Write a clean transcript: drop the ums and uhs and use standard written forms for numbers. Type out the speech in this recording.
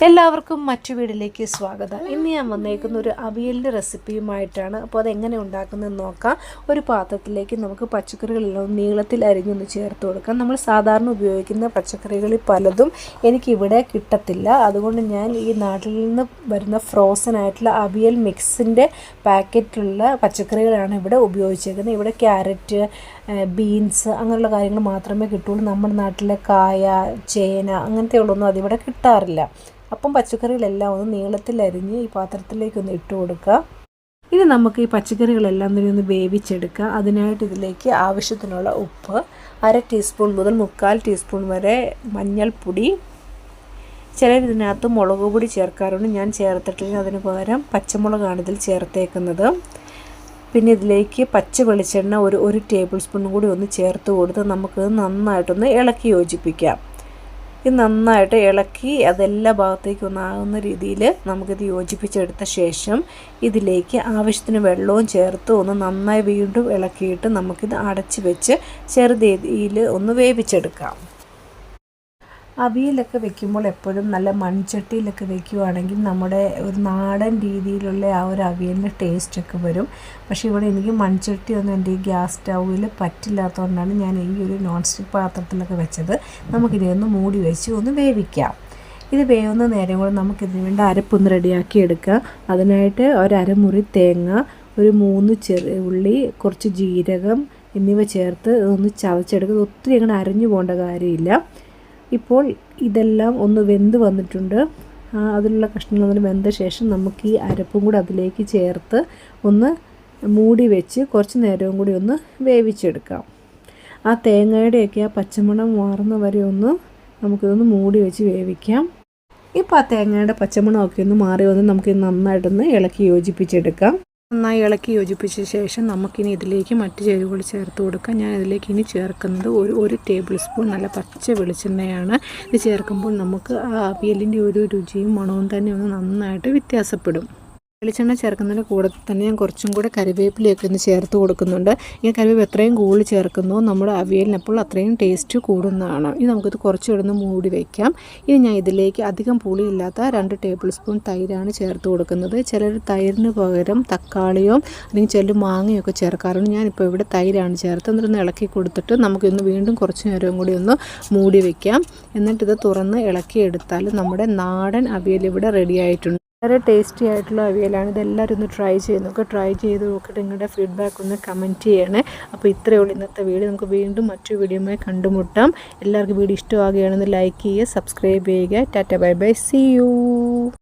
എല്ലാവർക്കും മറ്റു വീടിലേക്ക് സ്വാഗതം. ഇന്ന് ഞാൻ വന്നേക്കുന്ന ഒരു അവിയലിൻ്റെ റെസിപ്പിയുമായിട്ടാണ്. അപ്പോൾ അതെങ്ങനെ ഉണ്ടാക്കുന്നതെന്ന് നോക്കാം. ഒരു പാത്രത്തിലേക്ക് നമുക്ക് പച്ചക്കറികളെല്ലാം നീളത്തിൽ അരിഞ്ഞൊന്ന് ചേർത്ത് കൊടുക്കാം. നമ്മൾ സാധാരണ ഉപയോഗിക്കുന്ന പച്ചക്കറികളിൽ പലതും എനിക്കിവിടെ കിട്ടത്തില്ല. അതുകൊണ്ട് ഞാൻ ഈ നാട്ടിൽ നിന്ന് വരുന്ന ഫ്രോസൺ ആയിട്ടുള്ള അവിയൽ മിക്സിൻ്റെ പാക്കറ്റിലുള്ള പച്ചക്കറികളാണ് ഇവിടെ ഉപയോഗിച്ചേക്കുന്നത്. ഇവിടെ ക്യാരറ്റ്, ബീൻസ് അങ്ങനെയുള്ള കാര്യങ്ങൾ മാത്രമേ കിട്ടുള്ളൂ. നമ്മുടെ നാട്ടിലെ കായ, ചേന അങ്ങനത്തെ ഉള്ളൊന്നും അതിവിടെ കിട്ടാറില്ല. അപ്പം പച്ചക്കറികളെല്ലാം ഒന്ന് നീളത്തിൽ അരിഞ്ഞ് ഈ പാത്രത്തിലേക്കൊന്ന് ഇട്ട് കൊടുക്കുക. ഇനി നമുക്ക് ഈ പച്ചക്കറികളെല്ലാം ഒന്ന് വേവിച്ചെടുക്കുക. അതിനായിട്ട് ഇതിലേക്ക് ആവശ്യത്തിനുള്ള ഉപ്പ്, 1/2 ടീസ്പൂൺ മുതൽ 3/4 ടീസ്പൂൺ വരെ മഞ്ഞൾപ്പൊടി, ചിലർ ഇതിനകത്ത് മുളക് പൊടി ചേർക്കാറുണ്ട്. ഞാൻ ചേർത്തിട്ടില്ല, അതിന് പകരം പച്ചമുളകാണ് ഇതിൽ ചേർത്തേക്കുന്നത്. പിന്നെ ഇതിലേക്ക് പച്ച വെളിച്ചെണ്ണ ഒരു ടേബിൾ സ്പൂണും കൂടി ഒന്ന് ചേർത്ത് കൊടുത്ത് നമുക്കിത് നന്നായിട്ടൊന്ന് ഇളക്കി യോജിപ്പിക്കാം. ഇത് നന്നായിട്ട് ഇളക്കി അതെല്ലാ ഭാഗത്തേക്കും ഒന്നാകുന്ന രീതിയിൽ നമുക്കിത് യോജിപ്പിച്ചെടുത്ത ശേഷം ഇതിലേക്ക് ആവശ്യത്തിന് വെള്ളവും ചേർത്ത് ഒന്ന് നന്നായി വീണ്ടും ഇളക്കിയിട്ട് നമുക്കിത് അടച്ച് വെച്ച് ചെറുതീയിൽ ഒന്ന് വേവിച്ചെടുക്കാം. അവിയലൊക്കെ വെക്കുമ്പോൾ എപ്പോഴും നല്ല മൺചട്ടിയിലൊക്കെ വെക്കുകയാണെങ്കിൽ നമ്മുടെ ഒരു നാടൻ രീതിയിലുള്ള ആ ഒരു അവിയലിൻ്റെ ടേസ്റ്റൊക്കെ വരും. പക്ഷേ ഇവിടെ എനിക്ക് മൺചട്ടി ഒന്നും എൻ്റെ ഈ ഗ്യാസ് സ്റ്റൗവിൽ പറ്റില്ലാത്തതുകൊണ്ടാണ് ഞാൻ ഈ ഒരു നോൺ സ്റ്റിക്ക് പാത്രത്തിലൊക്കെ വെച്ചത്. നമുക്കിനെ ഒന്ന് മൂടി വെച്ച് ഒന്ന് വേവിക്കാം. ഇത് വേവുന്ന നേരം കൂടെ നമുക്കിതിന് വേണ്ട അരപ്പൊന്ന് റെഡിയാക്കി എടുക്കാം. അതിനായിട്ട് ഒരമുറി തേങ്ങ, ഒരു 3 ചെറിയ ഉള്ളി, കുറച്ച് ജീരകം എന്നിവ ചേർത്ത് ഒന്ന് ചതച്ചെടുക്കുക. ഒത്തിരി അങ്ങനെ അരഞ്ഞു പോകേണ്ട കാര്യമില്ല. ഇപ്പോൾ ഇതെല്ലാം ഒന്ന് വെന്ത് വന്നിട്ടുണ്ട്. അതിലുള്ള കഷ്ണങ്ങൾ വെന്ത ശേഷം നമുക്ക് ഈ അരപ്പും കൂടി അതിലേക്ക് ചേർത്ത് ഒന്ന് മൂടി വെച്ച് കുറച്ച് നേരവും കൂടി ഒന്ന് വേവിച്ചെടുക്കാം. ആ തേങ്ങയുടെയൊക്കെ ആ പച്ചമണം മാറുന്ന വരെ ഒന്ന് നമുക്കിതൊന്ന് മൂടി വെച്ച് വേവിക്കാം. ഇപ്പോൾ ആ തേങ്ങയുടെ പച്ചമണമൊക്കെ ഒന്ന് മാറി വന്ന് നമുക്കിത് നന്നായിട്ടൊന്ന് ഇളക്കി യോജിപ്പിച്ചെടുക്കാം. നന്നായി ഇളക്കി യോജിപ്പിച്ച ശേഷം നമുക്കിനി ഇതിലേക്ക് മറ്റ് ചേരുവകൾ ചേർത്ത് കൊടുക്കാം. ഞാൻ ഇതിലേക്ക് ഇനി ചേർക്കുന്നത് ഒരു ടേബിൾ സ്പൂൺ നല്ല പച്ച വെളിച്ചെണ്ണയാണ്. ഇത് ചേർക്കുമ്പോൾ നമുക്ക് ആ അവിയലിൻ്റെ ഒരു രുചിയും മണവും തന്നെ ഒന്ന് നന്നായിട്ട് വ്യത്യാസപ്പെടും. വെളിച്ചെണ്ണ ചേർക്കുന്നതിന് കൂടെ തന്നെ ഞാൻ കുറച്ചും കൂടെ കറിവേപ്പിലയൊക്കെ ഒന്ന് ചേർത്ത് കൊടുക്കുന്നുണ്ട്. ഈ കറിവേപ്പ് എത്രയും കൂടുതൽ ചേർക്കുന്നോ നമ്മുടെ അവിയലിനപ്പോൾ അത്രയും ടേസ്റ്റ് കൂടുന്നതാണ്. ഇനി നമുക്കിത് കുറച്ച് ഇടുന്ന് മൂടി വയ്ക്കാം. ഇനി ഞാൻ ഇതിലേക്ക് അധികം പുളിയില്ലാത്ത 2 ടേബിൾ സ്പൂൺ തൈരാണ് ചേർത്ത് കൊടുക്കുന്നത്. ചിലർ തൈരിന് പകരം തക്കാളിയോ അല്ലെങ്കിൽ ചിലർ മാങ്ങയൊക്കെ ചേർക്കാറുണ്ട്. ഞാനിപ്പോൾ ഇവിടെ തൈരാണ് ചേർത്ത്. എന്നിട്ടൊന്ന് ഇളക്കി കൊടുത്തിട്ട് നമുക്കിന്ന് വീണ്ടും കുറച്ച് നേരവും കൂടി ഒന്ന് മൂടി വയ്ക്കാം. എന്നിട്ടിത് തുറന്ന് ഇളക്കിയെടുത്താൽ നമ്മുടെ നാടൻ അവിയൽ ഇവിടെ റെഡി ആയിട്ടുണ്ട്. വളരെ ടേസ്റ്റി ആയിട്ടുള്ള അവിയലാണ്. ഇതെല്ലാവരും ഒന്ന് ട്രൈ ചെയ്ത് നോക്കിയിട്ട് നിങ്ങളുടെ ഫീഡ്ബാക്ക് ഒന്ന് കമൻറ്റ് ചെയ്യണേ. അപ്പോൾ ഇത്രയേ ഉള്ളൂ ഇന്നത്തെ വീഡിയോ. നമുക്ക് വീണ്ടും മറ്റൊരു വീഡിയോയുമായി കണ്ടുമുട്ടാം. എല്ലാവർക്കും വീഡിയോ ഇഷ്ടമാകുകയാണെന്ന് ലൈക്ക് ചെയ്യുക, സബ്സ്ക്രൈബ് ചെയ്യുക. ടാറ്റ, ബൈ ബൈ, സീ യു.